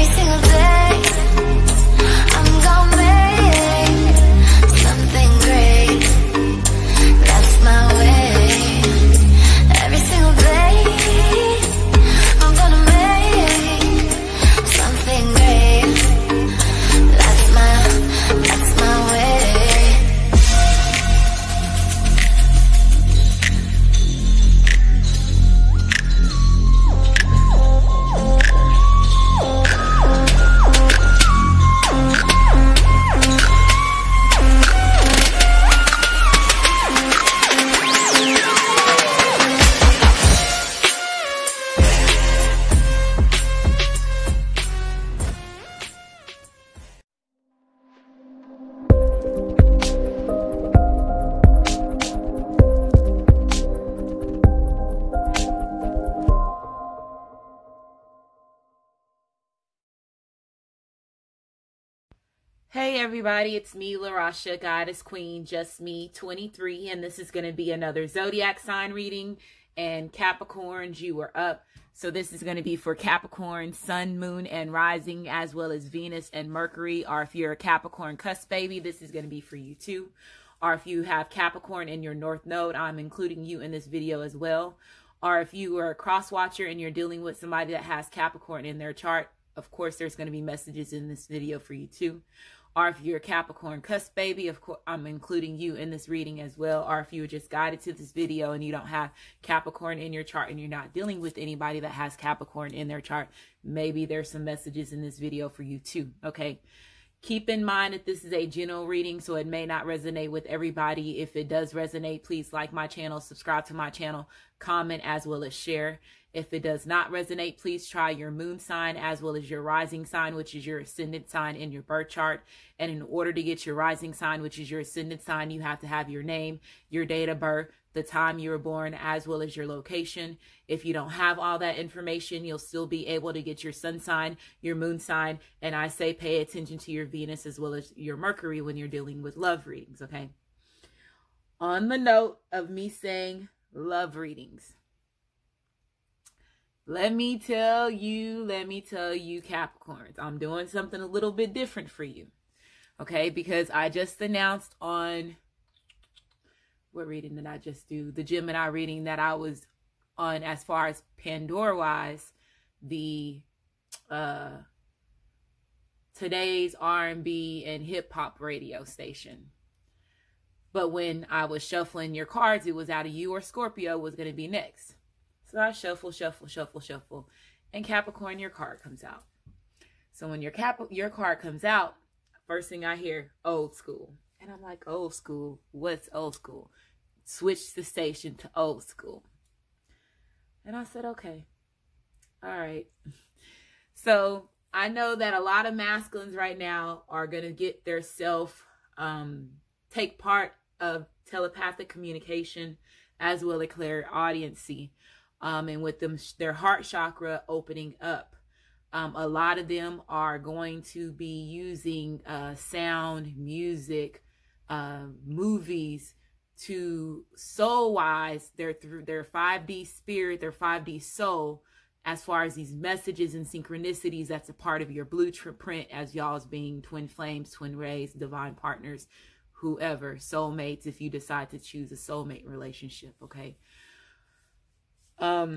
Every single day I'm gonna make something great. That's my way. Every single day I'm gonna make something great. That's my way. Hey everybody, it's me, LaRasha, Goddess Queen, just me, 23, and this is going to be another zodiac sign reading. And Capricorns, you are up. So this is going to be for Capricorn, Sun, Moon, and Rising, as well as Venus and Mercury. Or if you're a Capricorn cusp baby, this is going to be for you too. Or if you have Capricorn in your North Node, I'm including you in this video as well. Or if you are a cross watcher and you're dealing with somebody that has Capricorn in their chart, of course there's going to be messages in this video for you too. Or if you're a Capricorn cusp baby, of course, I'm including you in this reading as well. Or if you were just guided to this video and you don't have Capricorn in your chart and you're not dealing with anybody that has Capricorn in their chart, maybe there's some messages in this video for you too, okay? Keep in mind that this is a general reading, so it may not resonate with everybody. If it does resonate, please like my channel, subscribe to my channel, comment, as well as share. If it does not resonate, please try your moon sign as well as your rising sign, which is your ascendant sign in your birth chart. And in order to get your rising sign, which is your ascendant sign, you have to have your name, your date of birth, the time you were born, as well as your location. If you don't have all that information, you'll still be able to get your sun sign, your moon sign, and I say pay attention to your Venus as well as your Mercury when you're dealing with love readings, okay? On the note of me saying love readings, let me tell you, Capricorns, I'm doing something a little bit different for you, okay? Because I just announced on, what reading did I just do? The Gemini reading that I was on as far as Pandora-wise, the today's R&B and hip-hop radio station. But when I was shuffling your cards, it was out of you or Scorpio was going to be next. So I shuffle, and Capricorn, your card comes out. So when your card comes out, first thing I hear, old school. And I'm like, old school? What's old school? Switch the station to old school. And I said, okay. All right. So I know that a lot of masculines right now are going to get their take part of telepathic communication as well as clairaudiency. And with them, their heart chakra opening up, a lot of them are going to be using sound, music, movies to soul-wise, their 5D spirit, their 5D soul, as far as these messages and synchronicities. That's a part of your blueprint as y'all as being twin flames, twin rays, divine partners, whoever, soulmates, if you decide to choose a soulmate relationship, okay? Are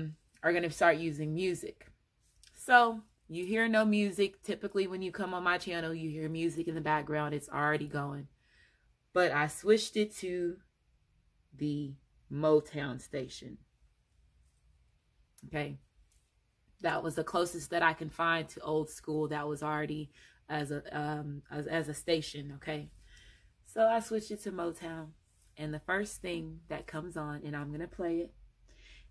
going to start using music. So you hear no music. Typically when you come on my channel, you hear music in the background. It's already going. But I switched it to the Motown station. Okay. That was the closest that I can find to old school that was already as a station. Okay. So I switched it to Motown. And the first thing that comes on, and I'm going to play it.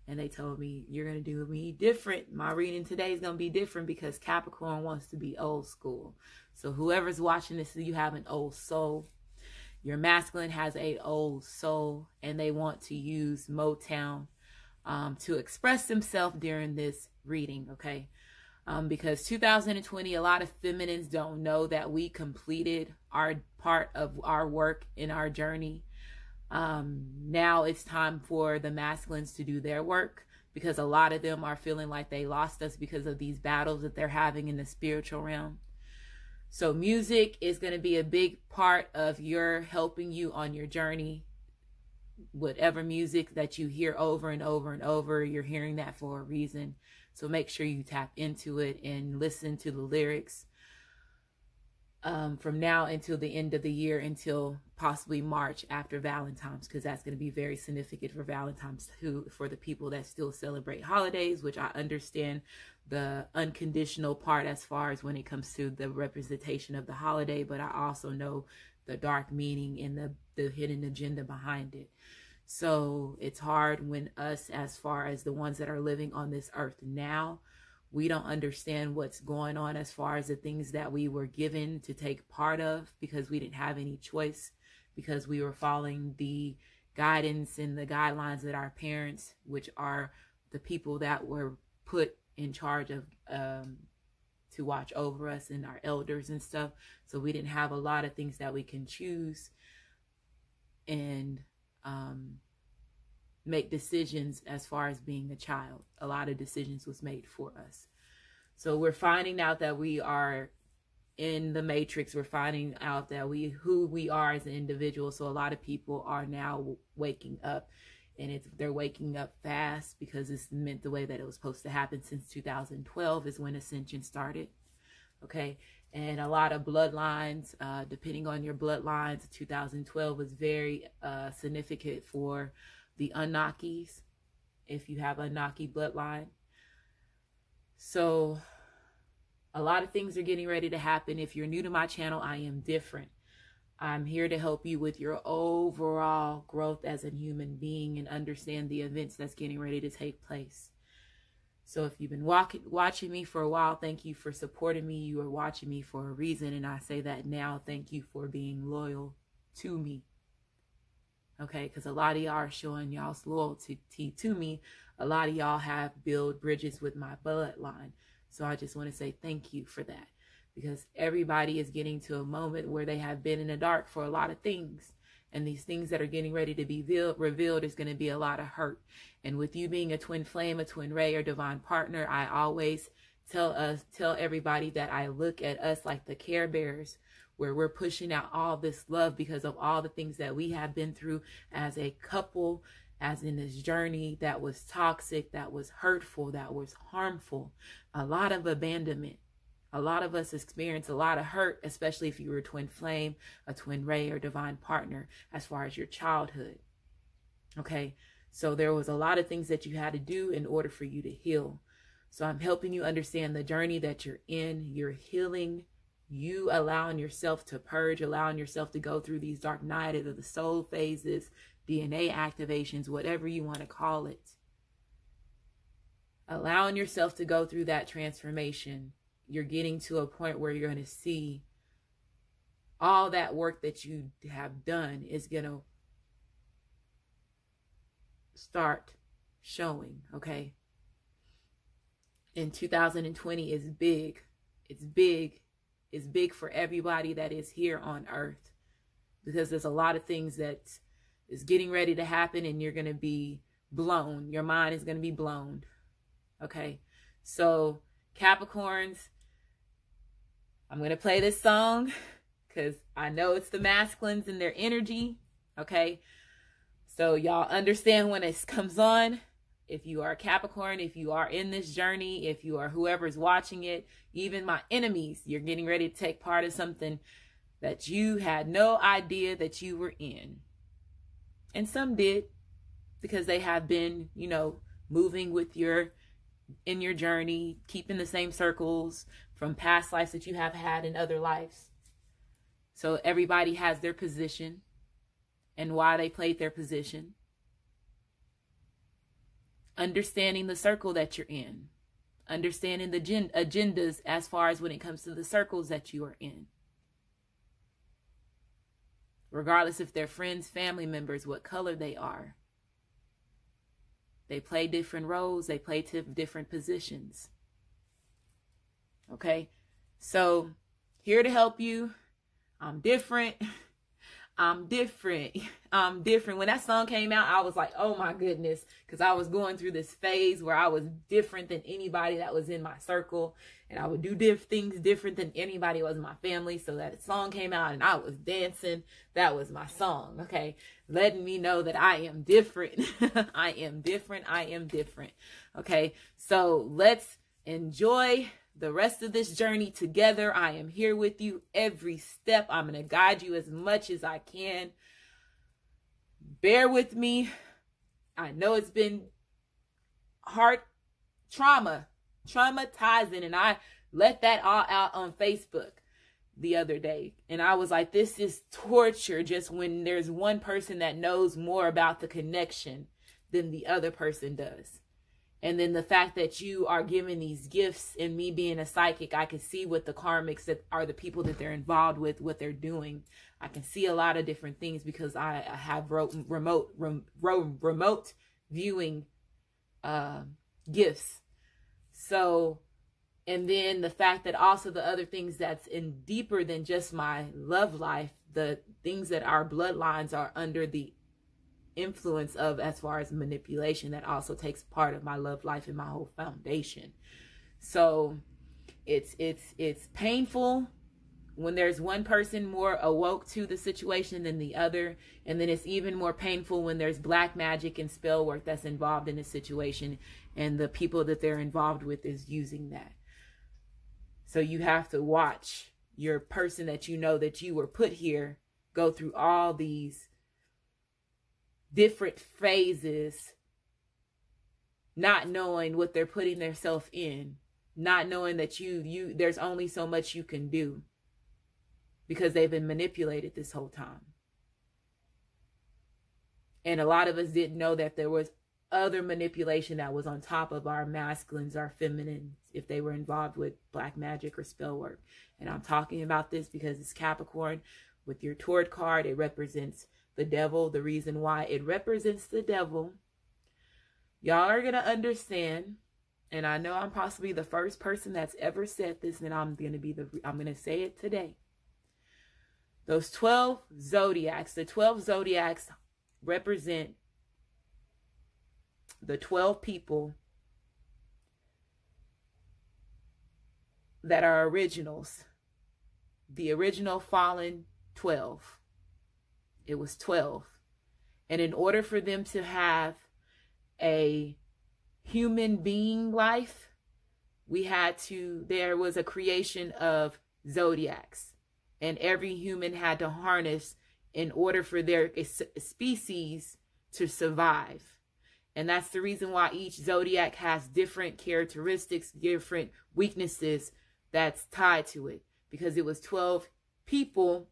And they told me, you're going to do me different. My reading today is going to be different because Capricorn wants to be old school. So whoever's watching this, you have an old soul. Your masculine has an old soul. And they want to use Motown to express themselves during this reading, okay? Because 2020, a lot of feminines don't know that we completed our part of our work in our journey. Now it's time for the masculines to do their work because a lot of them are feeling like they lost us because of these battles that they're having in the spiritual realm. So music is going to be a big part of your helping you on your journey. Whatever music that you hear over and over and over, you're hearing that for a reason. So make sure you tap into it and listen to the lyrics from now until the end of the year, until possibly March after Valentine's, because that's going to be very significant for Valentine's too, for the people that still celebrate holidays, which I understand the unconditional part as far as when it comes to the representation of the holiday, but I also know the dark meaning and the hidden agenda behind it. So it's hard when us, as far as the ones that are living on this earth now, we don't understand what's going on as far as the things that we were given to take part of, because we didn't have any choice, because we were following the guidance and the guidelines that our parents, which are the people that were put in charge of to watch over us, and our elders and stuff. So we didn't have a lot of things that we can choose and make decisions as far as being a child. A lot of decisions was made for us. So we're finding out that we are in the matrix. We're finding out that who we are as an individual. So a lot of people are now waking up, and they're waking up fast, because it's meant the way that it was supposed to happen. Since 2012 is when Ascension started. Okay. And a lot of bloodlines, depending on your bloodlines, 2012 was very significant for the Anunnakis, if you have Anunnaki bloodline. So a lot of things are getting ready to happen. If you're new to my channel, I am different. I'm here to help you with your overall growth as a human being and understand the events that's getting ready to take place. So if you've been watching me for a while, thank you for supporting me. You are watching me for a reason, and I say that now. Thank you for being loyal to me. Okay, because a lot of y'all are showing y'all's loyalty to me. A lot of y'all have built bridges with my bloodline. So I just want to say thank you for that, because everybody is getting to a moment where they have been in the dark for a lot of things. And these things that are getting ready to be revealed is going to be a lot of hurt. And with you being a twin flame, a twin ray, or divine partner, I always tell everybody that I look at us like the Care Bears, where we're pushing out all this love because of all the things that we have been through as a couple, as in this journey that was toxic, that was hurtful, that was harmful, a lot of abandonment. A lot of us experience a lot of hurt, especially if you were a twin flame, a twin ray, or divine partner, as far as your childhood. Okay, so there was a lot of things that you had to do in order for you to heal. So I'm helping you understand the journey that you're in. You're healing. You allowing yourself to purge, allowing yourself to go through these dark night of the soul phases, DNA activations, whatever you want to call it. Allowing yourself to go through that transformation. You're getting to a point where you're going to see all that work that you have done is going to start showing, okay? In 2020 is big. It's big. It's big for everybody that is here on earth, because there's a lot of things that is getting ready to happen, and you're going to be blown. Your mind is going to be blown, okay? So Capricorns, I'm going to play this song because I know it's the masculines and their energy, okay? So y'all understand when it comes on. If you are a Capricorn, if you are in this journey, if you are whoever's watching it, even my enemies, you're getting ready to take part of something that you had no idea that you were in. And some did, because they have been, you know, moving with in your journey, keeping the same circles from past lives that you have had in other lives. So everybody has their position and why they played their position. Understanding the circle that you're in. Understanding the agendas as far as when it comes to the circles that you are in. Regardless if they're friends, family members, what color they are. They play different roles. They play different positions. Okay? So, here to help you. I'm different. I'm different. I'm different. When that song came out, I was like, oh my goodness, because I was going through this phase where I was different than anybody that was in my circle, and I would do things different than anybody was in my family. So that song came out and I was dancing. That was my song, okay? Letting me know that I am different. I am different. I am different, okay? So let's enjoy the rest of this journey together. I am here with you every step. I'm going to guide you as much as I can. Bear with me. I know it's been heart traumatizing, and I let that all out on Facebook the other day. And I was like, this is torture, just when there's one person that knows more about the connection than the other person does. And then the fact that you are given these gifts, and me being a psychic, I can see what the karmics that are the people that they're involved with, what they're doing. I can see a lot of different things because I have remote viewing gifts. So, and then the fact that also the other things that's in deeper than just my love life, the things that our bloodlines are under the influence of, as far as manipulation, that also takes part of my love life and my whole foundation. So it's painful when there's one person more awoke to the situation than the other, and then it's even more painful when there's black magic and spell work that's involved in the situation, and the people that they're involved with is using that. So you have to watch your person that you know that you were put here go through all these different phases, not knowing what they're putting themselves in, not knowing that you there's only so much you can do, because they've been manipulated this whole time. And a lot of us didn't know that there was other manipulation that was on top of our masculines, our feminines, if they were involved with black magic or spell work. And I'm talking about this because it's Capricorn. With your Taured card, it represents the devil. The reason why it represents the devil, y'all are going to understand. And I know I'm possibly the first person that's ever said this, and I'm going to say it today. Those 12 zodiacs, the 12 zodiacs represent the 12 people that are originals. The original fallen 12. It was 12. And in order for them to have a human being life, there was a creation of zodiacs. And every human had to harness in order for their species to survive. And that's the reason why each zodiac has different characteristics, different weaknesses that's tied to it. Because it was 12 people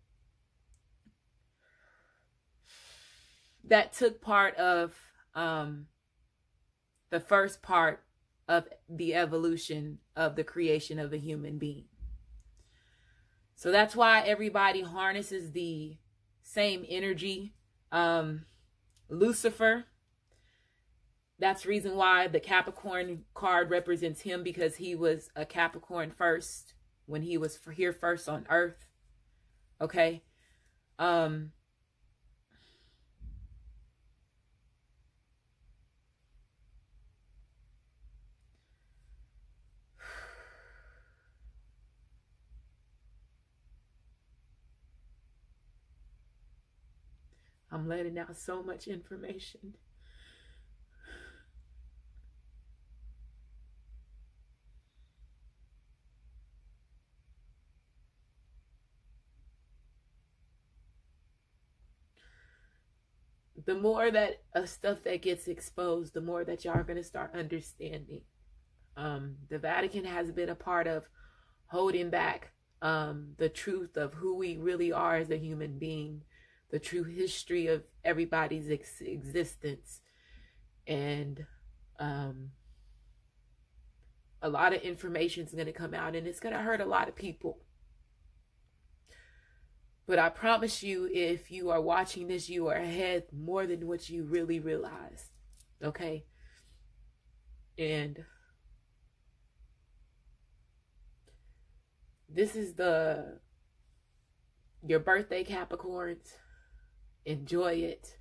that took part of the first part of the evolution of the creation of a human being. So that's why everybody harnesses the same energy. Lucifer, that's the reason why the Capricorn card represents him, because he was a Capricorn first when he was here first on earth. Okay. I'm letting out so much information. The more that stuff that gets exposed, the more that y'all are going to start understanding. The Vatican has been a part of holding back the truth of who we really are as a human being, the true history of everybody's existence. And a lot of information is going to come out, and it's going to hurt a lot of people. But I promise you, if you are watching this, you are ahead more than what you really realize. Okay? And this is your birthday, Capricorns. enjoy it.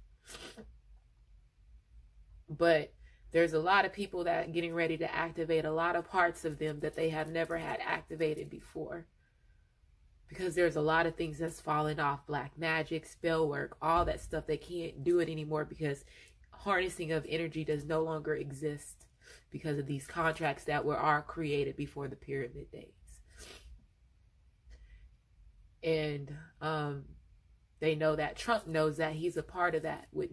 But there's a lot of people that are getting ready to activate a lot of parts of them that they have never had activated before. Because there's a lot of things that's falling off. Black magic, spell work, all that stuff. They can't do it anymore because harnessing of energy does no longer exist because of these contracts that are created before the pyramid days. And they know that Trump knows that he's a part of that. With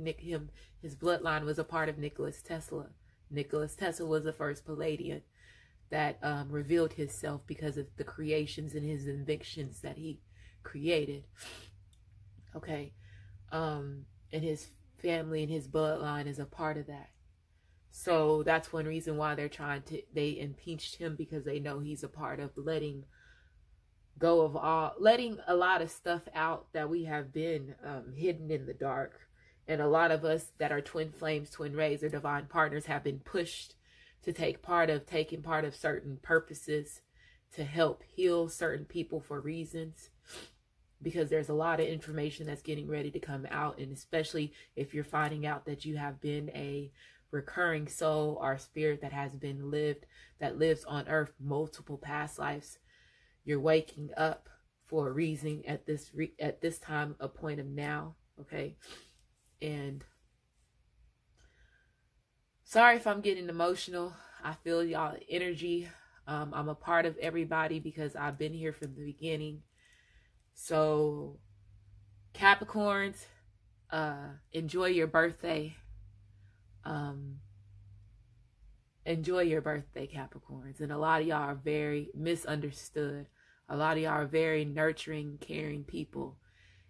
his bloodline was a part of Nikola Tesla. Nikola Tesla was the first Palladian that revealed himself because of the creations and his inventions that he created. Okay. And his family and his bloodline is a part of that. So that's one reason why they impeached him, because they know he's a part of letting a lot of stuff out that we have been hidden in the dark. And a lot of us that are twin flames, twin rays, or divine partners have been pushed to taking part of certain purposes to help heal certain people for reasons, because there's a lot of information that's getting ready to come out. And especially if you're finding out that you have been a recurring soul or spirit that lives on earth multiple past lives, you're waking up for a reason at this time, a point of now. Okay. And sorry if I'm getting emotional. I feel y'all energy. I'm a part of everybody because I've been here from the beginning. So Capricorns, enjoy your birthday. Enjoy your birthday, Capricorns. And a lot of y'all are very misunderstood. A lot of y'all are very nurturing, caring people.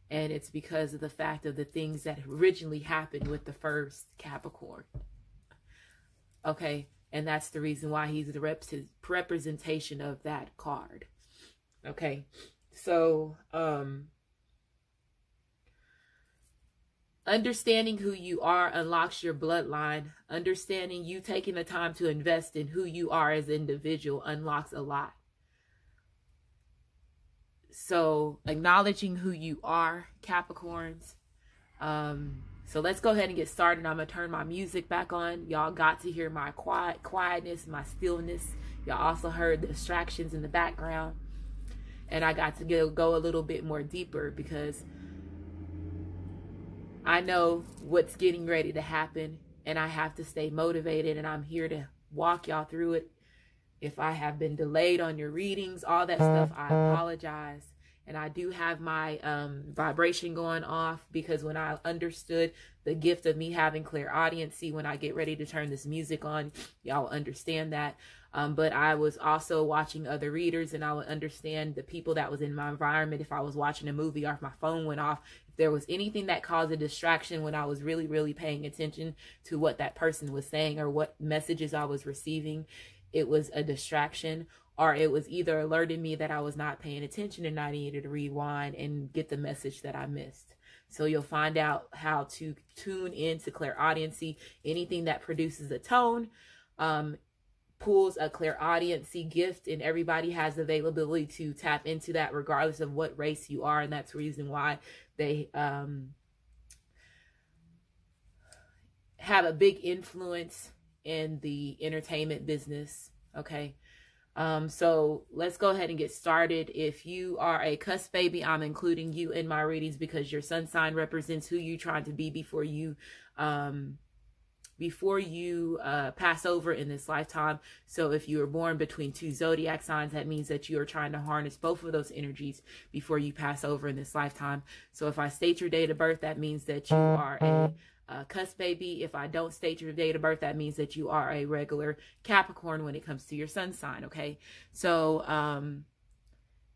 And it's because of the fact of the things that originally happened with the first Capricorn. Okay. And that's the reason why he's the representation of that card. Okay. So, understanding who you are unlocks your bloodline. Understanding you taking the time to invest in who you are as an individual unlocks a lot. So acknowledging who you are, Capricorns. So let's go ahead and get started. I'm going to turn my music back on. Y'all got to hear my quietness, my stillness. Y'all also heard the distractions in the background. And I got to go a little bit more deeper because I know what's getting ready to happen. And I have to stay motivated. And I'm here to walk y'all through it. If I have been delayed on your readings, all that stuff, I apologize. And I do have my vibration going off because when I understood the gift of me having clairaudience, when I get ready to turn this music on, y'all will understand that. But I was also watching other readers, and I would understand the people that was in my environment. If I was watching a movie or if my phone went off, if there was anything that caused a distraction when I was really, really paying attention to what that person was saying or what messages I was receiving, it was a distraction, or it was either alerting me that I was not paying attention and I needed to rewind and get the message that I missed. So you'll find out how to tune into clairaudience. Anything that produces a tone pulls a clairaudience gift, and everybody has the availability to tap into that regardless of what race you are. And that's the reason why they have a big influence in the entertainment business. Okay. So let's go ahead and get started. If you are a cusp baby, I'm including you in my readings because your sun sign represents who you're trying to be before you pass over in this lifetime. So if you were born between two zodiac signs, that means that you are trying to harness both of those energies before you pass over in this lifetime. So if I state your date of birth, that means that you are a cusp baby. If I don't state your date of birth, that means that you are a regular Capricorn when it comes to your sun sign. Okay. So,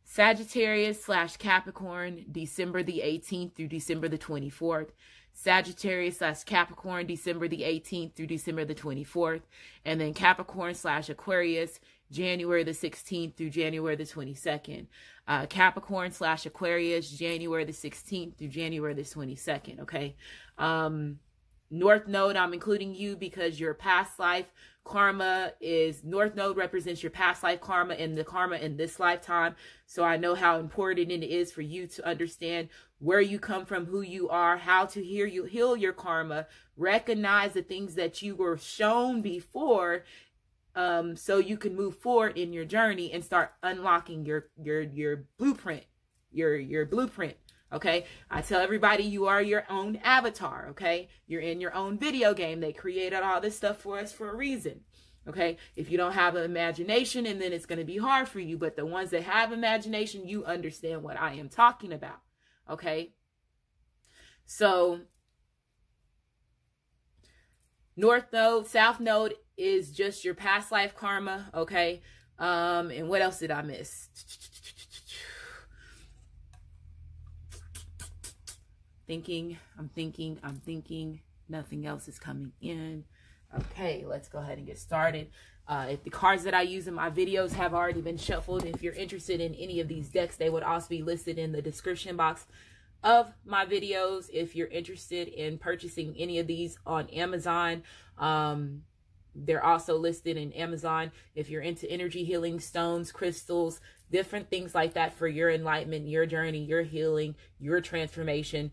Sagittarius / Capricorn, December the 18th through December the 24th. Sagittarius / Capricorn, December the 18th through December the 24th. And then Capricorn / Aquarius, January the 16th through January the 22nd. Capricorn / Aquarius, January the 16th through January the 22nd. Okay. North Node, I'm including you because your past life karma is, North Node represents your past life karma and the karma in this lifetime. So I know how important it is for you to understand where you come from, who you are, how to heal your karma, recognize the things that you were shown before, so you can move forward in your journey and start unlocking your blueprint, your blueprint. Okay, I tell everybody you are your own avatar. Okay, you're in your own video game. They created all this stuff for us for a reason. Okay, if you don't have an imagination, and then it's going to be hard for you. But the ones that have imagination, you understand what I am talking about. Okay, so North Node, South Node is just your past life karma. Okay, and what else did I miss? I'm thinking. Nothing else is coming in. Okay, let's go ahead and get started. If the cards that I use in my videos have already been shuffled, if you're interested in any of these decks, they would also be listed in the description box of my videos. If you're interested in purchasing any of these on Amazon, they're also listed in Amazon. If you're into energy healing, stones, crystals, different things like that for your enlightenment, your journey, your healing, your transformation,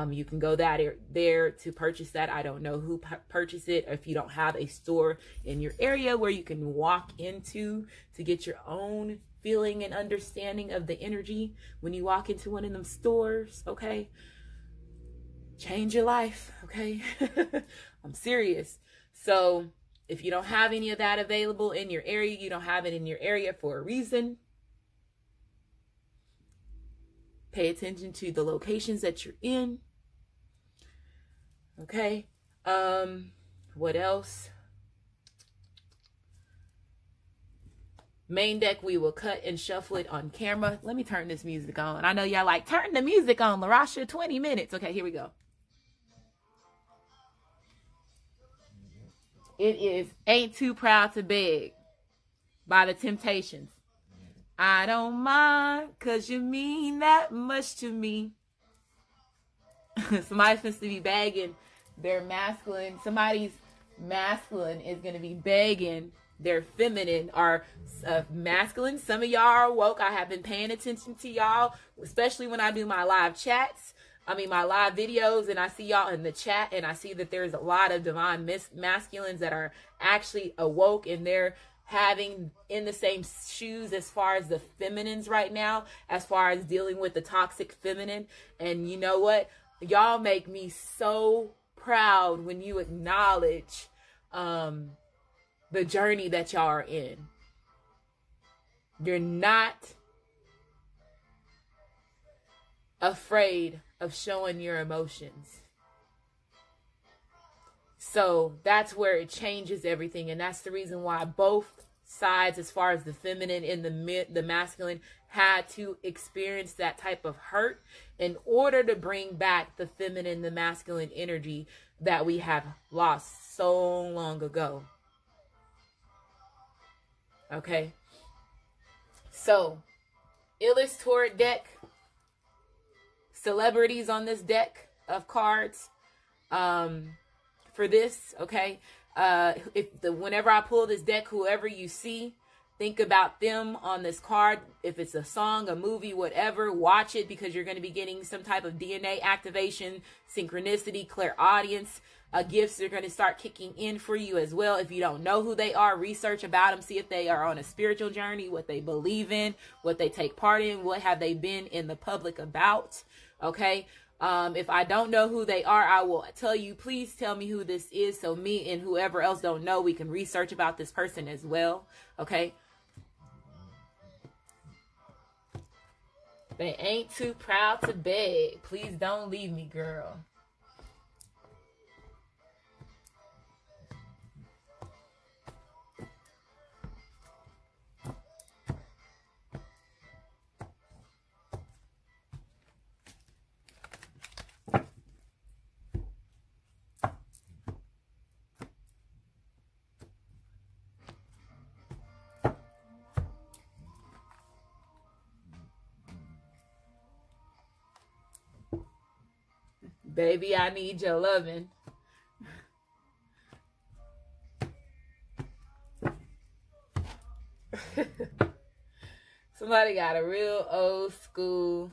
you can go there to purchase that. I don't know who purchased it. If you don't have a store in your area where you can walk into to get your own feeling and understanding of the energy when you walk into one of them stores, okay? Change your life, okay? I'm serious. So if you don't have any of that available in your area, you don't have it in your area for a reason. Pay attention to the locations that you're in. Okay. What else? Main deck, we will cut and shuffle it on camera. Let me turn this music on. I know y'all like, turn the music on, LaRasha, 20 minutes. Okay, here we go. It is Ain't Too Proud to Beg by the Temptations. I don't mind, cause you mean that much to me. Somebody's supposed to be begging their masculine. Somebody's masculine is going to be begging their feminine or masculine. Some of y'all are woke. I have been paying attention to y'all, especially when I do my live chats. My live videos, and I see y'all in the chat, and I see that there's a lot of divine masculines that are actually awoke, and they're having in the same shoes as far as the feminines right now, as far as dealing with the toxic feminine. And you know what? Y'all make me so proud when you acknowledge the journey that y'all are in. You're not afraid of showing your emotions. So that's where it changes everything. And that's the reason why both sides, as far as the feminine and the masculine, had to experience that type of hurt in order to bring back the feminine, the masculine energy that we have lost so long ago. Okay. So, Illustrator deck. Celebrities on this deck of cards for this, okay? Whenever I pull this deck, whoever you see, think about them on this card. If it's a song, a movie, whatever, watch it, because you're going to be getting some type of DNA activation, synchronicity, clairaudience. Gifts are going to start kicking in for you as well. If you don't know who they are, research about them. See if they are on a spiritual journey, what they believe in, what they take part in, what have they been in the public about. Okay. If I don't know who they are, I will tell you, please tell me who this is, so me and whoever else don't know, we can research about this person as well. Okay. They ain't too proud to beg. Please don't leave me, girl. Baby, I need your loving. Somebody got a real old school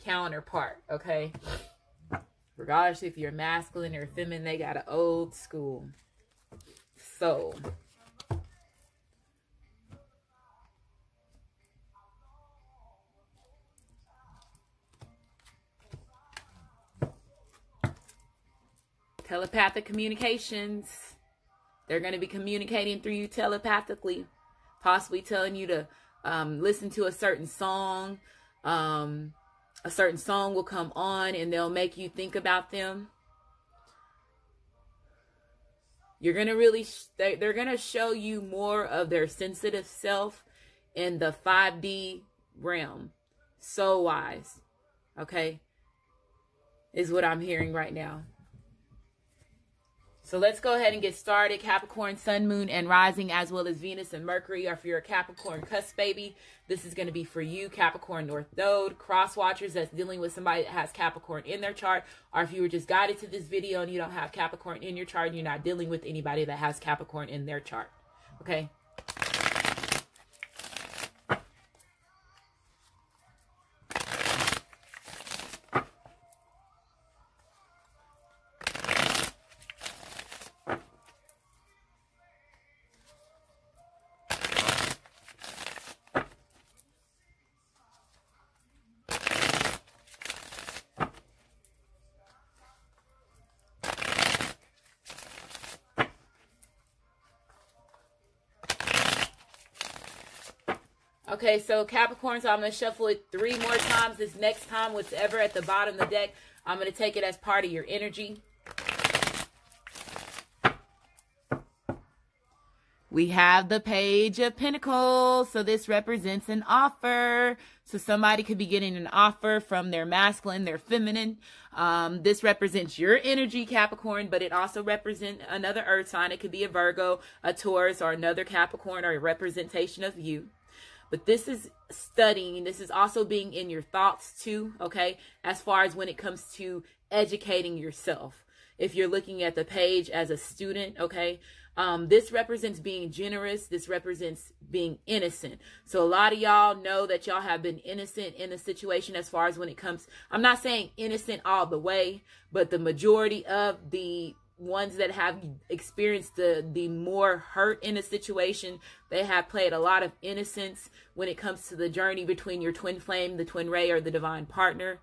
counterpart, okay? Regardless if you're masculine or feminine, they got an old school soul. Telepathic communications. They're going to be communicating through you telepathically, possibly telling you to listen to a certain song. A certain song will come on and they'll make you think about them. You're going to they're going to show you more of their sensitive self in the 5D realm. Soul-wise, okay, is what I'm hearing right now. So let's go ahead and get started. Capricorn, Sun, Moon, and Rising, as well as Venus and Mercury. Or if you're a Capricorn cusp baby, this is going to be for you. Capricorn North Node, cross watchers that's dealing with somebody that has Capricorn in their chart. Or if you were just guided to this video and you don't have Capricorn in your chart and you're not dealing with anybody that has Capricorn in their chart. Okay? Okay, so Capricorn, so I'm going to shuffle it 3 more times. This next time, whatever at the bottom of the deck, I'm going to take it as part of your energy. We have the Page of Pentacles. So this represents an offer. So somebody could be getting an offer from their masculine, their feminine. This represents your energy, Capricorn, but it also represents another earth sign. It could be a Virgo, a Taurus, or another Capricorn, or a representation of you. But this is studying. This is also being in your thoughts too, okay? As far as when it comes to educating yourself. If you're looking at the page as a student, okay? This represents being generous. This represents being innocent. So a lot of y'all know that y'all have been innocent in a situation as far as when it comes. I'm not saying innocent all the way, but the majority of the ones that have experienced the more hurt in a situation, they have played a lot of innocence when it comes to the journey between your twin flame, the twin ray, or the divine partner,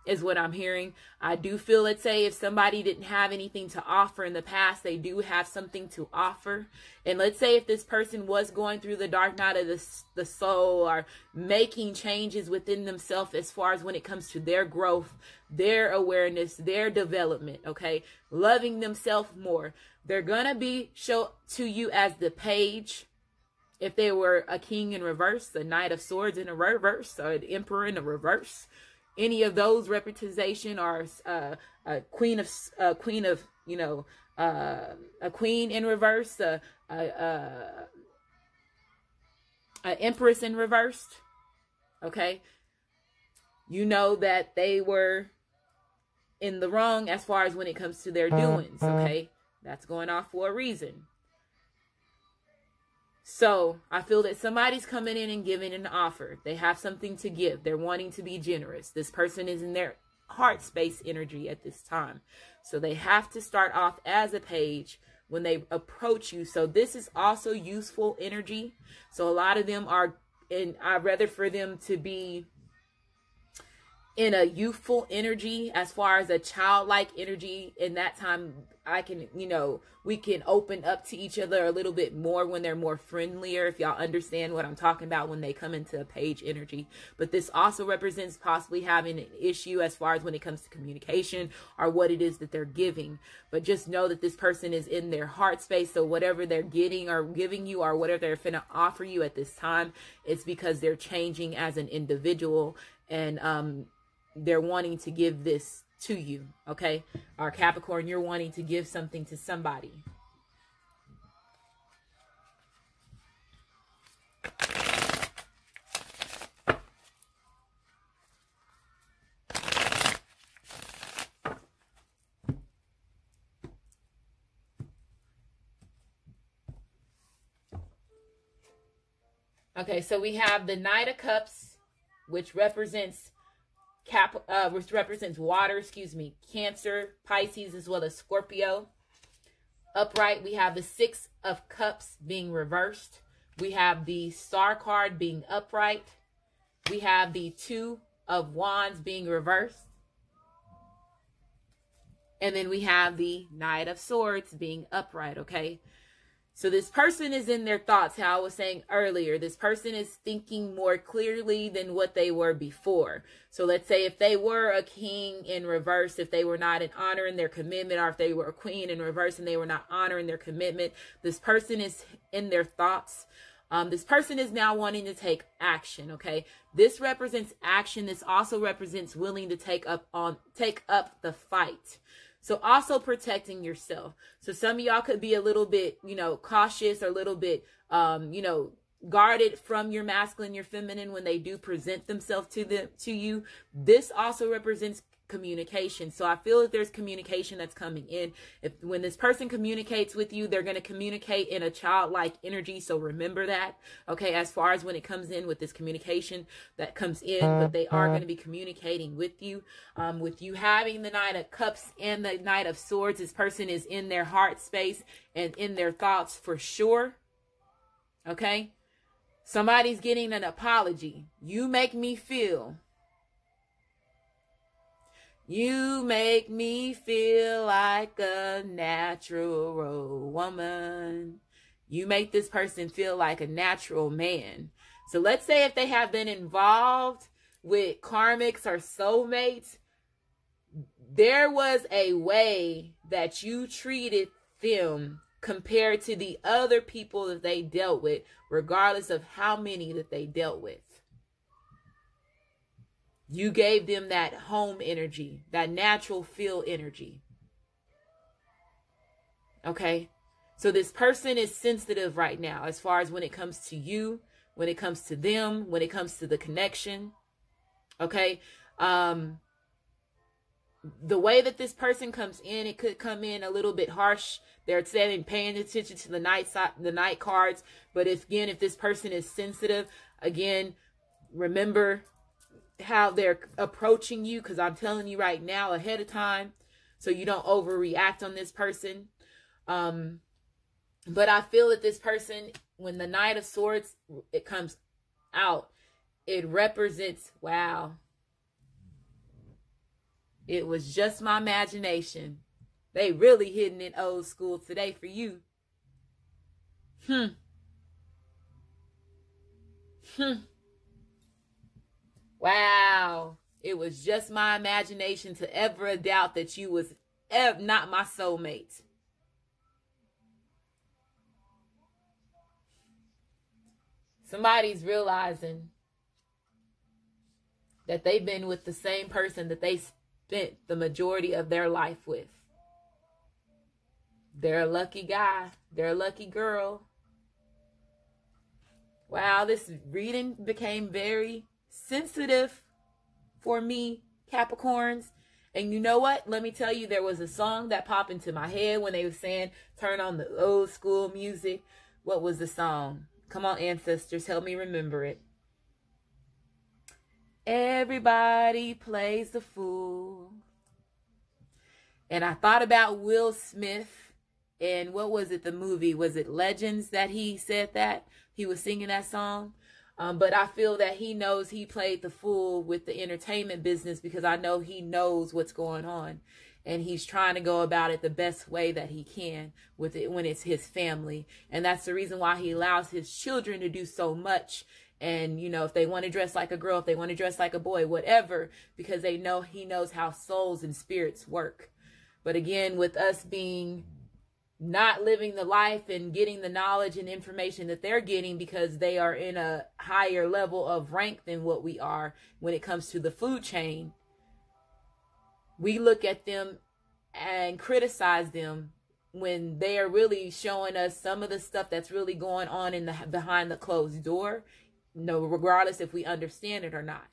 is what I'm hearing. I do feel, let's say, if somebody didn't have anything to offer in the past, they do have something to offer. And let's say if this person was going through the dark night of the soul, or making changes within themselves as far as when it comes to their growth, their awareness, their development, okay? Loving themselves more. They're going to be shown to you as the Page. If they were a king in reverse, a Knight of Swords in a reverse, or an Emperor in a reverse, any of those representation, are a queen of, you know, a queen in reverse, a empress in reverse. Okay, you know that they were in the wrong as far as when it comes to their doings. Okay, that's going off for a reason. So I feel that somebody's coming in and giving an offer. They have something to give. They're wanting to be generous. This person is in their heart space energy at this time. So they have to start off as a page when they approach you. So this is also useful energy. So a lot of them are, and I'd rather for them to be in a youthful energy, as far as a childlike energy. In that time, I can, you know, we can open up to each other a little bit more when they're more friendlier, if y'all understand what I'm talking about when they come into a page energy. But this also represents possibly having an issue as far as when it comes to communication or what it is that they're giving. But just know that this person is in their heart space. So whatever they're getting or giving you, or whatever they're finna offer you at this time, it's because they're changing as an individual, and they're wanting to give this to you, okay? Or Capricorn, you're wanting to give something to somebody. Okay, so we have the Knight of Cups, which represents water, Cancer, Pisces, as well as Scorpio. Upright, we have the Six of Cups being reversed. We have the Star card being upright. We have the Two of Wands being reversed. And then we have the Knight of Swords being upright, okay? So this person is in their thoughts, how I was saying earlier. This person is thinking more clearly than what they were before. So let's say if they were a king in reverse, if they were not honoring their commitment, or if they were a queen in reverse and they were not honoring their commitment, this person is in their thoughts. This person is now wanting to take action, okay? This represents action. This also represents willing to take up the fight. So also protecting yourself. So some of y'all could be a little bit, cautious, or a little bit, guarded from your masculine, your feminine when they do present themselves to you. This also represents communication. So I feel that there's communication that's coming in. When this person communicates with you, they're going to communicate in a childlike energy. So remember that, okay, as far as when it comes in with this communication that comes in, but they are going to be communicating with you. With you having the Knight of Cups and the Knight of Swords, this person is in their heart space and in their thoughts for sure. Okay. Somebody's getting an apology. You make me feel like a natural woman. You make this person feel like a natural man. So let's say if they have been involved with karmics or soulmates, there was a way that you treated them compared to the other people that they dealt with, regardless of how many that they dealt with. You gave them that home energy, that natural feel energy. Okay? So this person is sensitive right now as far as when it comes to you, when it comes to them, when it comes to the connection. Okay? The way that this person comes in, it could come in a little bit harsh. They're saying paying attention to the night cards. But if this person is sensitive, again, remember how they're approaching you, because I'm telling you right now ahead of time so you don't overreact on this person. But I feel that this person, when the Knight of Swords, it comes out, it represents, wow, it was just my imagination. They really hitting it old school today for you. Wow. It was just my imagination to ever doubt that you was not my soulmate. Somebody's realizing that they've been with the same person that they spent the majority of their life with. They're a lucky guy. They're a lucky girl. Wow, this reading became very sensitive for me, Capricorns. And you know what? Let me tell you, there was a song that popped into my head when they were saying, turn on the old school music. What was the song? Come on, ancestors, help me remember it. Everybody plays the fool. And I thought about Will Smith. And what was it, the movie? Was it Legends that he said that? He was singing that song. But I feel that he knows he played the fool with the entertainment business, because I know he knows what's going on. And he's trying to go about it the best way that he can with it when it's his family. And that's the reason why he allows his children to do so much. And, if they want to dress like a girl, if they want to dress like a boy, whatever, because they know he knows how souls and spirits work. But again, with us being not living the life and getting the knowledge and information that they're getting, because they are in a higher level of rank than what we are when it comes to the food chain, we look at them and criticize them when they are really showing us some of the stuff that's really going on in the behind the closed door, regardless if we understand it or not.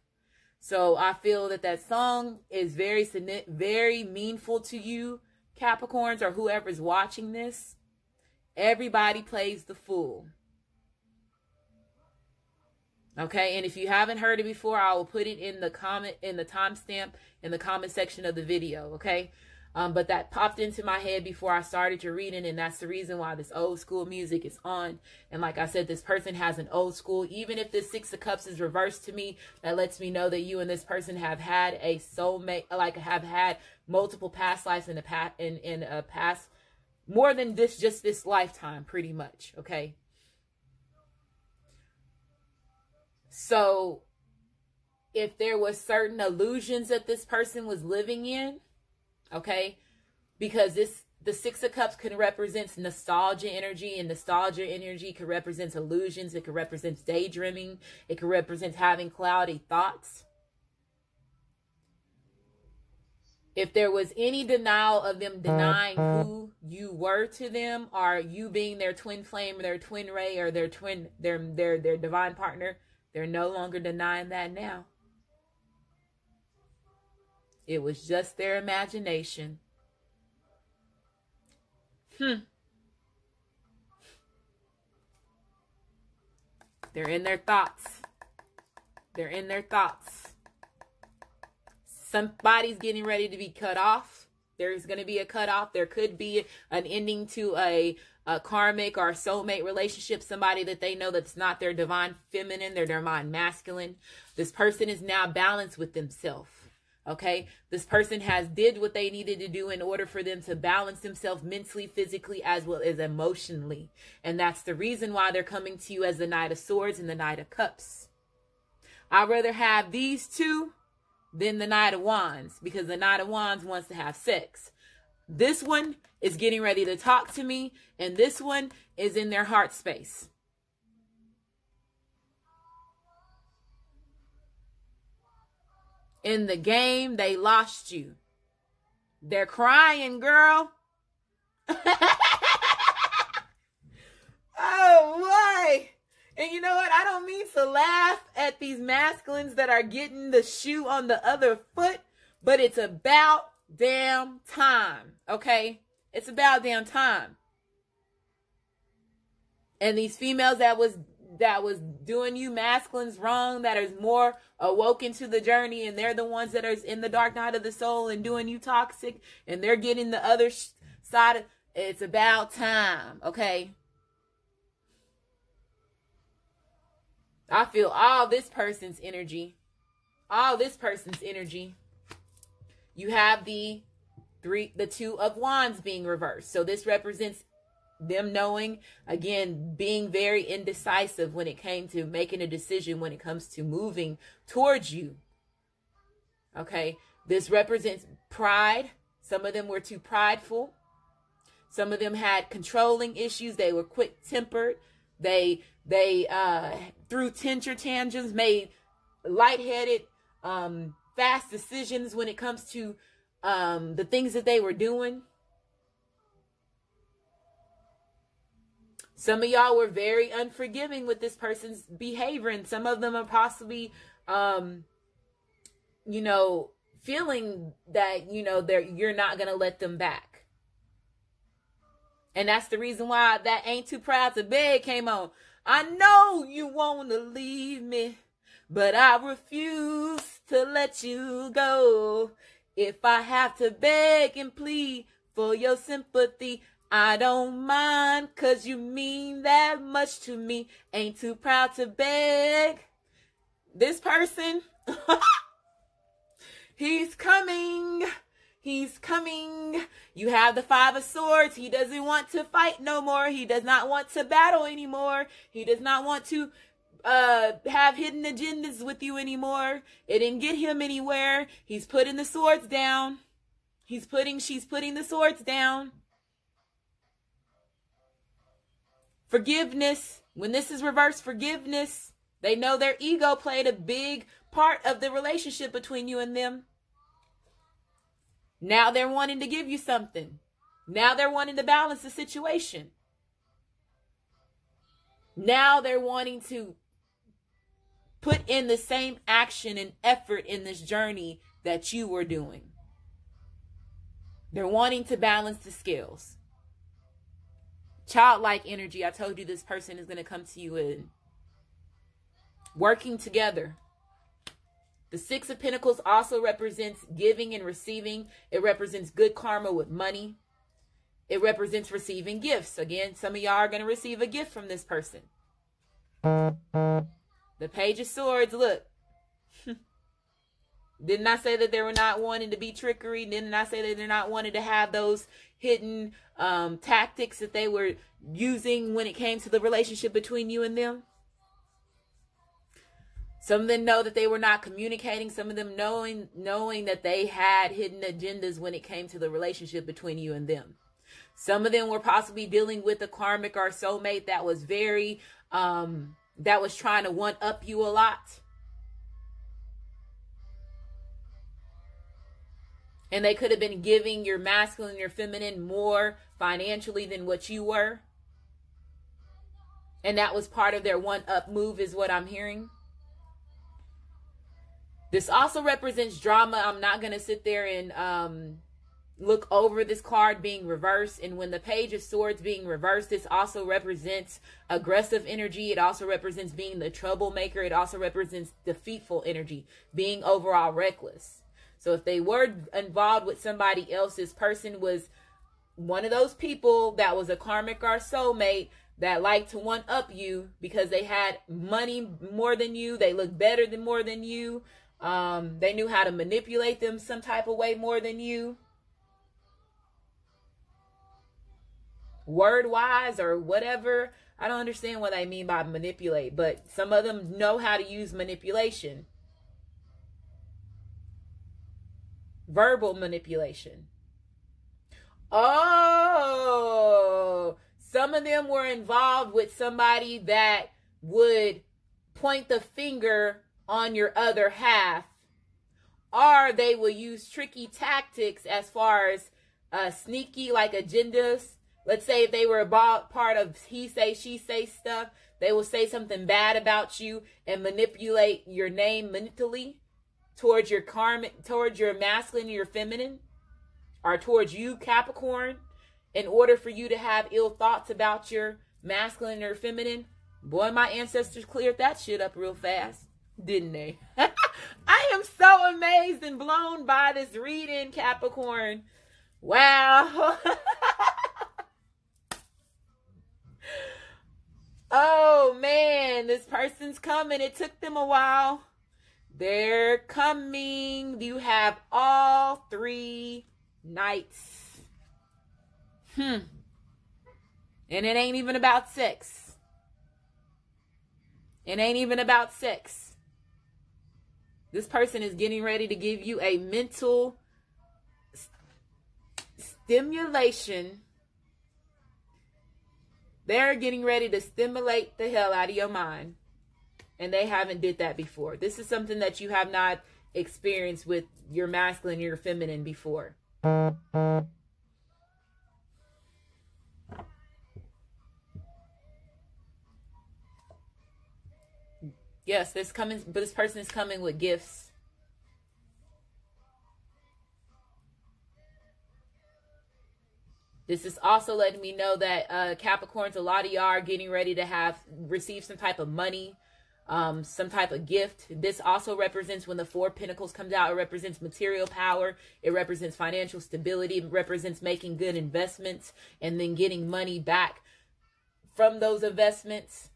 So I feel that song is very, very meaningful to you, Capricorns, or whoever's watching this. Everybody plays the fool. Okay, and if you haven't heard it before, I will put it in the timestamp in the comment section of the video. Okay, but that popped into my head before I started your reading, and that's the reason why this old school music is on. And like I said, this person has an old school. Even if this Six of Cups is reversed to me, that lets me know that you and this person have had a soulmate, like have had multiple past lives in a past, more than just this lifetime, pretty much. Okay. So if there was certain illusions that this person was living in, okay, because the Six of Cups can represent nostalgia energy, and nostalgia energy can represent illusions. It can represent daydreaming. It can represent having cloudy thoughts. If there was any denial of them denying who you were to them, or you being their twin flame, or their twin ray, or their divine partner, they're no longer denying that now. It was just their imagination. They're in their thoughts. They're in their thoughts. Somebody's getting ready to be cut off. There's going to be a cutoff. There could be an ending to a karmic or a soulmate relationship. Somebody that they know that's not their divine feminine, they're divine masculine. This person is now balanced with themselves. Okay, this person has did what they needed to do in order for them to balance themselves mentally, physically, as well as emotionally. And that's the reason why they're coming to you as the Knight of Swords and the Knight of Cups. I'd rather have these two than the Knight of Wands, because the Knight of Wands wants to have sex. This one is getting ready to talk to me, and this one is in their heart space. In the game, they lost you. They're crying, girl. Oh, boy. And you know what? I don't mean to laugh at these masculines that are getting the shoe on the other foot, but it's about damn time, okay? It's about damn time. And these females that was doing you masculines wrong, that is more awoken to the journey, and they're the ones that are in the dark night of the soul and doing you toxic, and they're getting the other side. It's about time, okay? I feel all this person's energy. All this person's energy. You have the Two of Wands being reversed. So this represents them knowing, again, being very indecisive when it came to making a decision, when it comes to moving towards you. Okay. This represents pride. Some of them were too prideful. Some of them had controlling issues. They were quick-tempered. They threw temper tantrums, made lightheaded, fast decisions when it comes to the things that they were doing. Some of y'all were very unforgiving with this person's behavior, and some of them are possibly, feeling that, you're not going to let them back. And that's the reason why that Ain't Too Proud to Beg came on. I know you want to leave me, but I refuse to let you go. If I have to beg and plead for your sympathy, I don't mind, 'cause you mean that much to me. Ain't too proud to beg. This person, he's coming. He's coming. You have the Five of Swords. He doesn't want to fight no more. He does not want to battle anymore. He does not want to have hidden agendas with you anymore. It didn't get him anywhere. He's putting the swords down. She's putting the swords down. Forgiveness. When this is reversed, forgiveness. They know their ego played a big part of the relationship between you and them. Now they're wanting to give you something. Now they're wanting to balance the situation. Now they're wanting to put in the same action and effort in this journey that you were doing. They're wanting to balance the scales. Childlike energy. I told you this person is going to come to you in working together. The Six of Pentacles also represents giving and receiving. It represents good karma with money. It represents receiving gifts. Again, some of y'all are going to receive a gift from this person. The Page of Swords, look. Didn't I say that they were not wanting to be trickery? Didn't I say that they're not wanting to have those hidden tactics that they were using when it came to the relationship between you and them? Some of them know that they were not communicating. Some of them knowing that they had hidden agendas when it came to the relationship between you and them. Some of them were possibly dealing with a karmic or soulmate that was very, that was trying to one-up you a lot. And they could have been giving your masculine and your feminine more financially than what you were. And that was part of their one-up move is what I'm hearing. This also represents drama. I'm not going to sit there and look over this card being reversed. And when the Page of Swords being reversed, this also represents aggressive energy. It also represents being the troublemaker. It also represents defeatful energy, being overall reckless. So if they were involved with somebody else, this person was one of those people that was a karmic or soulmate that liked to one-up you because they had money more than you. They looked better than more than you. They knew how to manipulate them some type of way more than you. Word-wise or whatever. I don't understand what I mean by manipulate, but some of them know how to use manipulation. Verbal manipulation. Oh, some of them were involved with somebody that would point the finger on your other half, or they will use tricky tactics as far as sneaky like agendas. Let's say if they were about part of he say, she say stuff, they will say something bad about you and manipulate your name mentally towards your karmic, towards your masculine and your feminine, or towards you, Capricorn, in order for you to have ill thoughts about your masculine or feminine. Boy, my ancestors cleared that shit up real fast, didn't they? I am so amazed and blown by this reading, Capricorn. Wow. Oh, man, this person's coming. It took them a while. They're coming. You have all 3 nights. And it ain't even about sex. It ain't even about sex. This person is getting ready to give you a mental stimulation. They're getting ready to stimulate the hell out of your mind. And they haven't did that before. This is something that you have not experienced with your masculine and your feminine before. Yes, this person is coming with gifts. This is also letting me know that Capricorns, a lot of y'all are getting ready to receive some type of money, some type of gift. This also represents when the 4 of Pentacles comes out. It represents material power. It represents financial stability. It represents making good investments and then getting money back from those investments.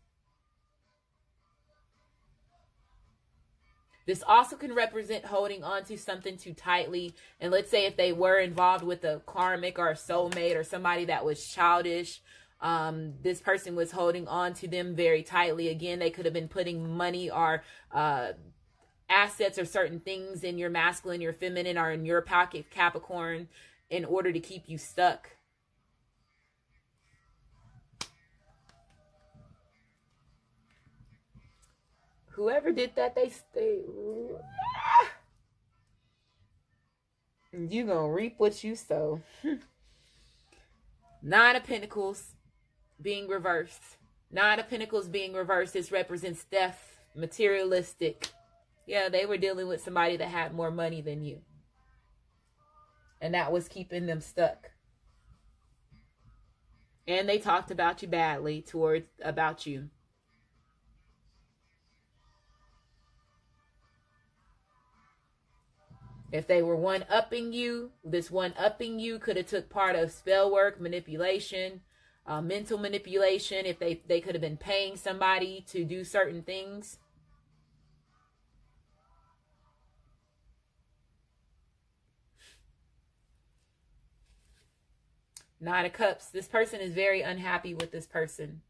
This also can represent holding on to something too tightly. And let's say if they were involved with a karmic or a soulmate or somebody that was childish, this person was holding on to them very tightly. Again, they could have been putting money or assets or certain things in your masculine, your feminine, or in your pocket, Capricorn, in order to keep you stuck. Whoever did that, they stay. You're going to reap what you sow. 9 of Pentacles being reversed. 9 of Pentacles being reversed. This represents theft, materialistic. Yeah, they were dealing with somebody that had more money than you. And that was keeping them stuck. And they talked about you badly about you. If they were one-upping you, this one-upping you could have took part of spell work, manipulation, mental manipulation. If they could have been paying somebody to do certain things. Nine of Cups. This person is very unhappy with this person.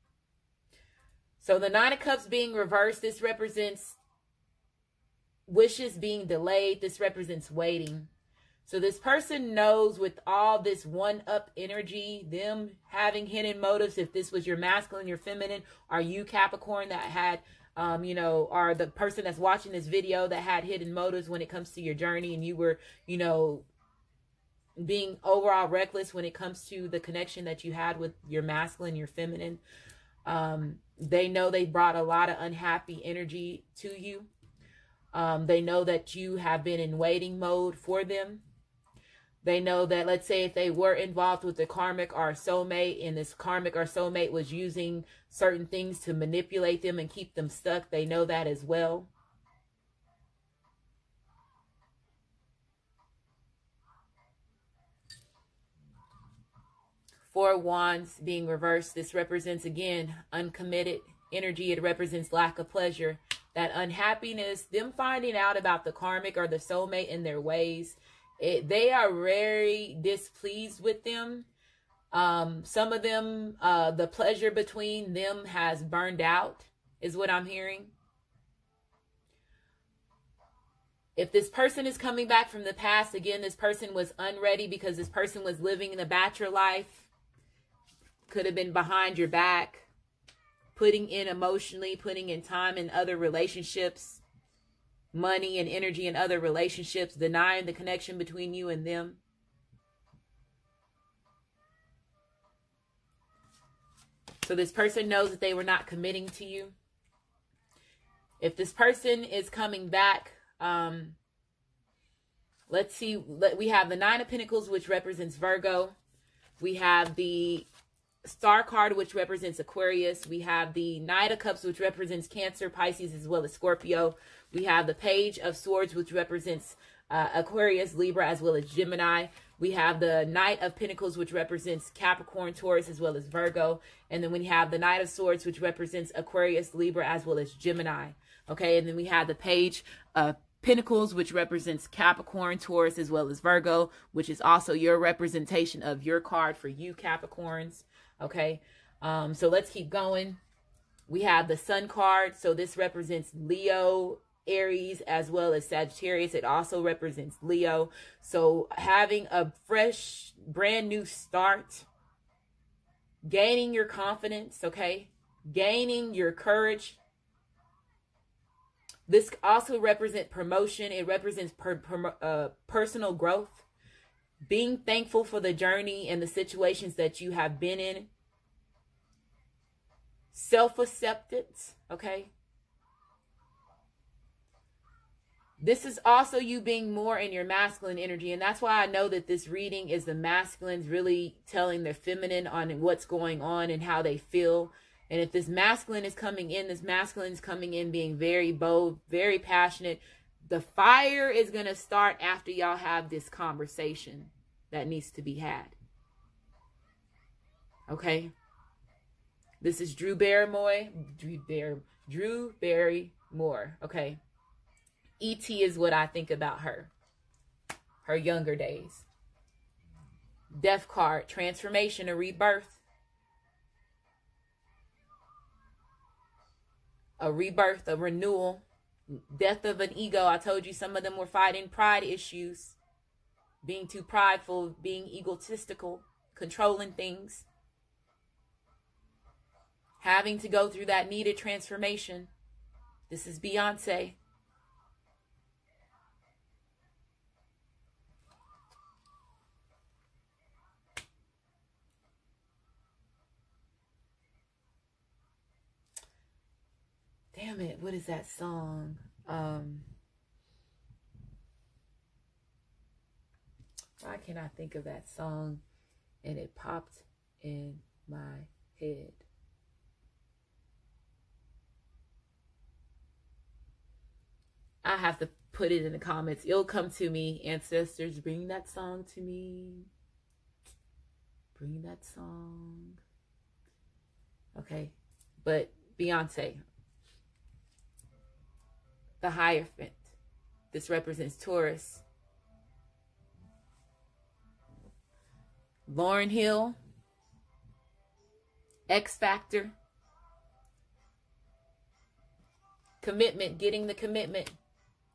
So the Nine of Cups being reversed, this represents wishes being delayed. This represents waiting. So this person knows with all this one-up energy, them having hidden motives, if this was your masculine, your feminine, are you Capricorn that had, or the person that's watching this video that had hidden motives when it comes to your journey, and you were, being overall reckless when it comes to the connection that you had with your masculine, your feminine. They know they brought a lot of unhappy energy to you. They know that you have been in waiting mode for them. They know that, let's say if they were involved with the karmic or soulmate, and this karmic or soulmate was using certain things to manipulate them and keep them stuck, they know that as well. Four of Wands being reversed. This represents, again, uncommitted energy. It represents lack of pleasure. That unhappiness, them finding out about the karmic or the soulmate in their ways. They are very displeased with them. Some of them, the pleasure between them has burned out, is what I'm hearing. If this person is coming back from the past, again, this person was unready because this person was living in a bachelor life. Could have been behind your back, putting in emotionally, putting in time in other relationships, money and energy in other relationships, denying the connection between you and them. So this person knows that they were not committing to you. If this person is coming back, let's see, we have the Nine of Pentacles, which represents Virgo. We have the Star card, which represents Aquarius. We have the Knight of Cups, which represents Cancer, Pisces, as well as Scorpio. We have the Page of Swords, which represents Aquarius, Libra, as well as Gemini. We have the Knight of Pentacles, which represents Capricorn, Taurus, as well as Virgo. And then we have the Knight of Swords, which represents Aquarius, Libra, as well as Gemini. Okay, and then we have the Page of Pentacles, which represents Capricorn, Taurus, as well as Virgo, which is also your representation of your card for you Capricorns. Okay, so let's keep going. We have the Sun card. So this represents Leo, Aries, as well as Sagittarius. It also represents Leo. So having a fresh, brand new start, gaining your confidence, okay, gaining your courage. This also represents promotion. It represents personal growth. Being thankful for the journey and the situations that you have been in. Self-acceptance, okay? This is also you being more in your masculine energy. And that's why I know that this reading is the masculines really telling their feminine on what's going on and how they feel. And if this masculine is coming in, this masculine is coming in being very bold, very passionate. The fire is going to start after y'all have this conversation that needs to be had. Okay? This is Drew Barrymore. Okay? E.T. is what I think about her. Her younger days. Death card. Transformation, a rebirth. A rebirth, a renewal. Death of an ego. I told you some of them were fighting pride issues. Being too prideful, being egotistical, controlling things. Having to go through that needed transformation. This is Beyonce. Damn it, what is that song? Why can't I think of that song? And it popped in my head. might have to put it in the comments. It'll come to me. Ancestors, bring that song to me. Bring that song. Okay. But Beyonce, the Hierophant. This represents Taurus. Lauryn Hill, X Factor. Commitment, getting the commitment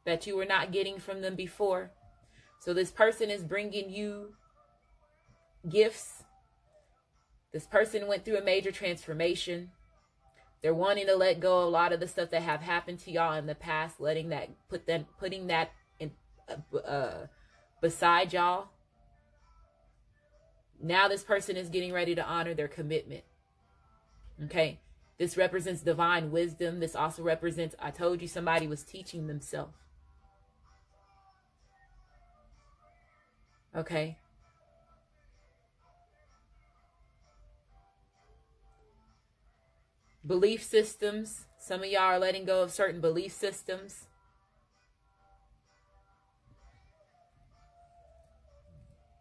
that you were not getting from them before. So this person is bringing you gifts. This person went through a major transformation. They're wanting to let go of a lot of the stuff that have happened to y'all in the past, putting that in beside y'all. Now this person is getting ready to honor their commitment. Okay. This represents divine wisdom. This also represents, I told you, somebody was teaching themselves. Okay. Belief systems. Some of y'all are letting go of certain belief systems.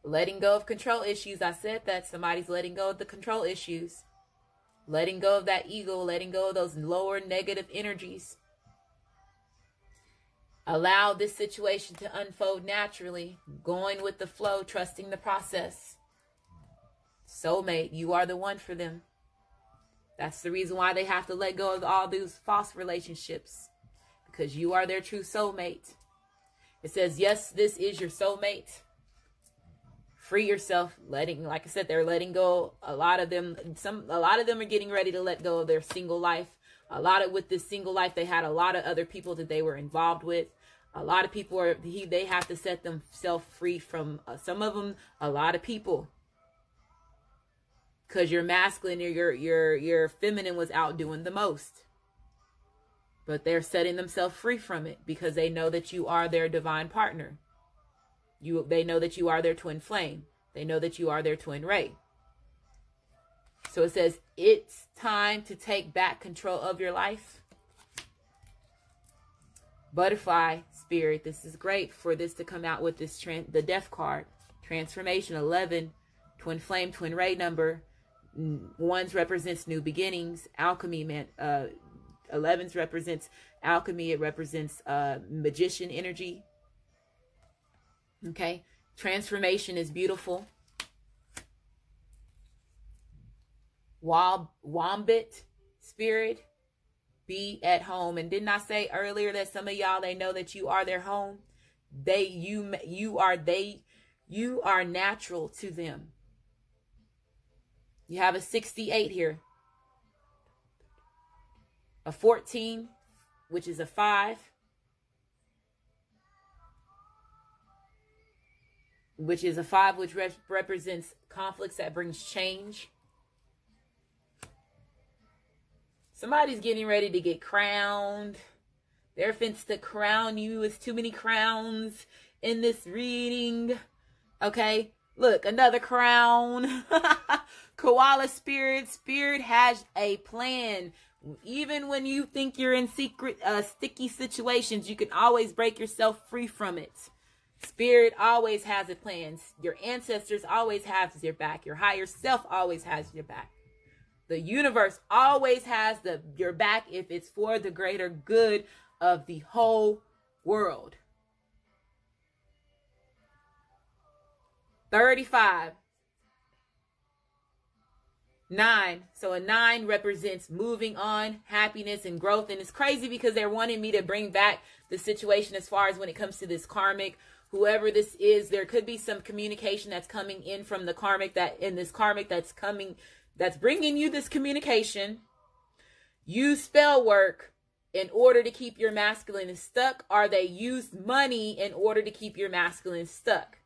Letting go of control issues. I said that somebody's letting go of the control issues. Letting go of that ego, letting go of those lower negative energies. Allow this situation to unfold naturally, going with the flow, trusting the process. Soulmate, you are the one for them. That's the reason why they have to let go of all those false relationships, because you are their true soulmate. It says, yes, this is your soulmate. Free yourself, like I said, they're letting go. A lot of them are getting ready to let go of their single life. With this single life, they had a lot of other people that they were involved with. A lot of people they have to set themselves free from some of them, a lot of people. Because your masculine or your feminine was out doing the most. But they're setting themselves free from it because they know that you are their divine partner. They know that you are their twin flame. They know that you are their twin ray. So it says, it's time to take back control of your life. Butterfly spirit, this is great for this to come out with this the death card. Transformation, 11, twin flame, twin ray number. 1s represents new beginnings. Alchemy, 11s represents alchemy. It represents magician energy. Okay, transformation is beautiful. Wombat spirit, be at home. And didn't I say earlier that some of y'all, they know that you are their home? You are natural to them. You have a 68 here. A 14, which is a 5. Which is a 5, which represents conflicts that brings change. Somebody's getting ready to get crowned. They're finna to crown you. It's too many crowns in this reading. Okay, look, another crown. Koala spirit. Spirit has a plan. Even when you think you're in sticky situations, you can always break yourself free from it. Spirit always has a plan. Your ancestors always have your back. Your higher self always has your back. The universe always has your back if it's for the greater good of the whole world. 35. 9. So a 9 represents moving on, happiness, and growth. And it's crazy because they're wanting me to bring back the situation as far as when it comes to this karmic. Whoever this is, there could be some communication that's coming in from the karmic that's bringing you this communication. Use spell work in order to keep your masculine stuck, or they use money in order to keep your masculine stuck.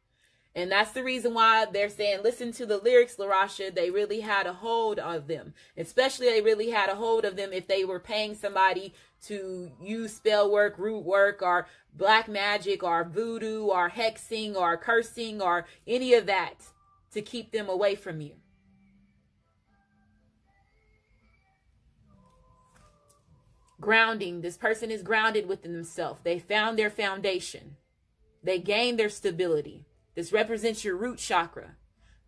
And that's the reason why they're saying, listen to the lyrics, LaRasha. They really had a hold of them. Especially they really had a hold of them if they were paying somebody to use spell work, root work, or black magic, or voodoo, or hexing, or cursing, or any of that to keep them away from you. Grounding. This person is grounded within themselves. They found their foundation. They gained their stability. This represents your root chakra.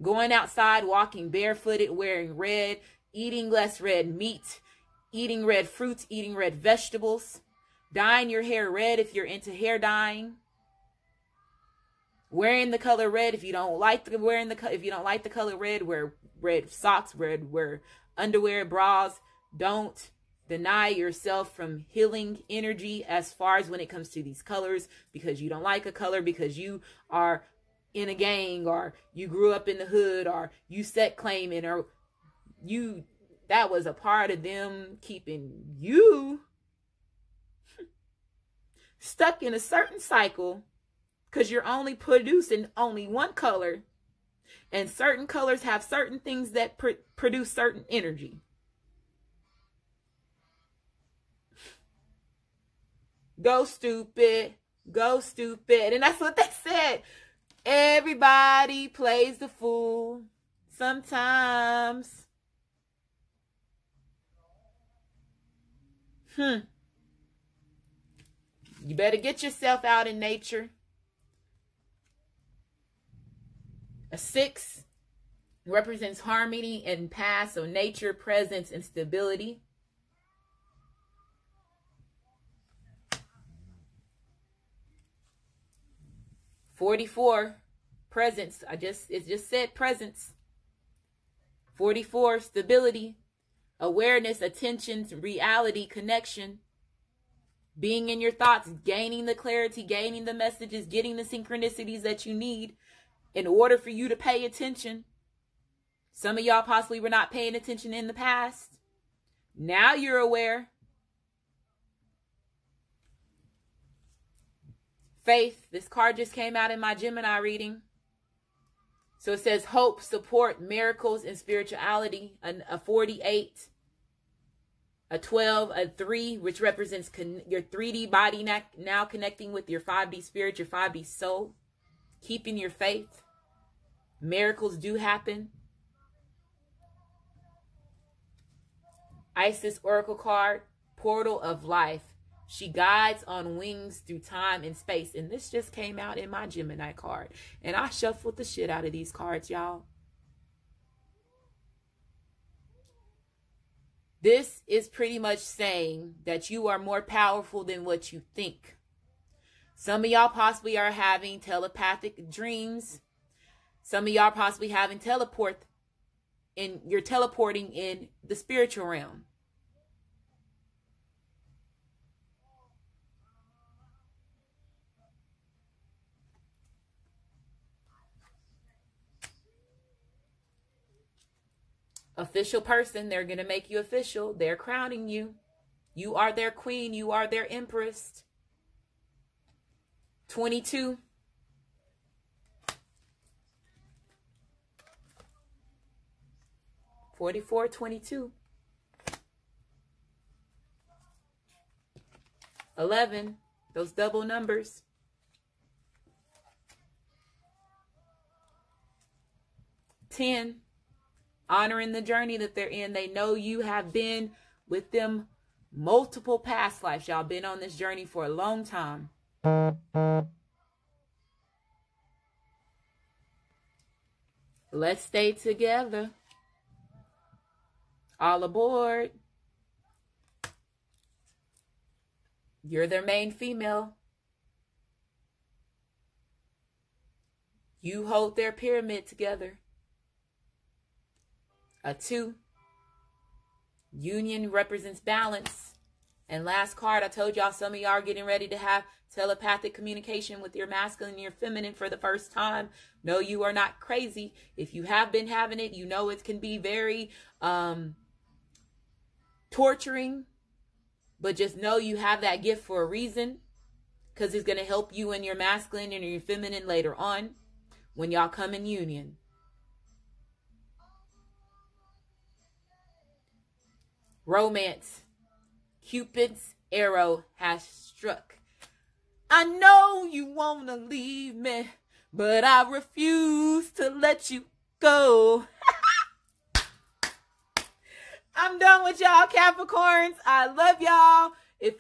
Going outside, walking barefooted, wearing red, eating less red meat, eating red fruits, eating red vegetables, dyeing your hair red if you're into hair dyeing, wearing the color red if you don't like the color red, wear red socks, wear underwear, bras. Don't deny yourself from healing energy as far as when it comes to these colors, because you don't like a color, because you are in a gang, or you grew up in the hood, or you set claiming, or that was a part of them keeping you stuck in a certain cycle, because you're only producing only one color, and certain colors have certain things that produce certain energy. Go stupid. Go stupid. And that's what they said. Everybody plays the fool sometimes. You better get yourself out in nature. A 6 represents harmony and past, so nature, presence, and stability. $44, presence. It just said presence. 44, stability, awareness, attention, reality, connection, being in your thoughts, gaining the clarity, gaining the messages, getting the synchronicities that you need in order for you to pay attention. Some of y'all possibly were not paying attention in the past. Now you're aware. Faith. This card just came out in my Gemini reading. So it says hope, support, miracles, and spirituality. A 48, a 12, a 3, which represents your 3D body now connecting with your 5D spirit, your 5D soul. Keeping your faith. Miracles do happen. Isis Oracle card, portal of life. She guides on wings through time and space. And this just came out in my Gemini card. And I shuffled the shit out of these cards, y'all. This is pretty much saying that you are more powerful than what you think. Some of y'all possibly are having telepathic dreams. Some of y'all possibly having you're teleporting in the spiritual realm. Official person, they're going to make you official. They're crowning you. You are their queen. You are their empress. 22. $44, 22. 11. Those double numbers. 10. Honoring the journey that they're in. They know you have been with them multiple past lives. Y'all been on this journey for a long time. Let's stay together. All aboard. You're their main female. You hold their pyramid together. A 2. Union represents balance. And last card, I told y'all some of y'all are getting ready to have telepathic communication with your masculine and your feminine for the first time. No, you are not crazy. If you have been having it, you know it can be very torturing. But just know you have that gift for a reason. Because it's going to help you in your masculine and your feminine later on when y'all come in union. Romance. Cupid's arrow has struck. I know you want to leave me, but I refuse to let you go. I I'm done with y'all, Capricorns. I love y'all. If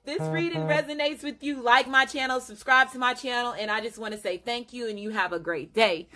this reading resonates with you, like my channel, subscribe to my channel, and I just want to say thank you, and you have a great day.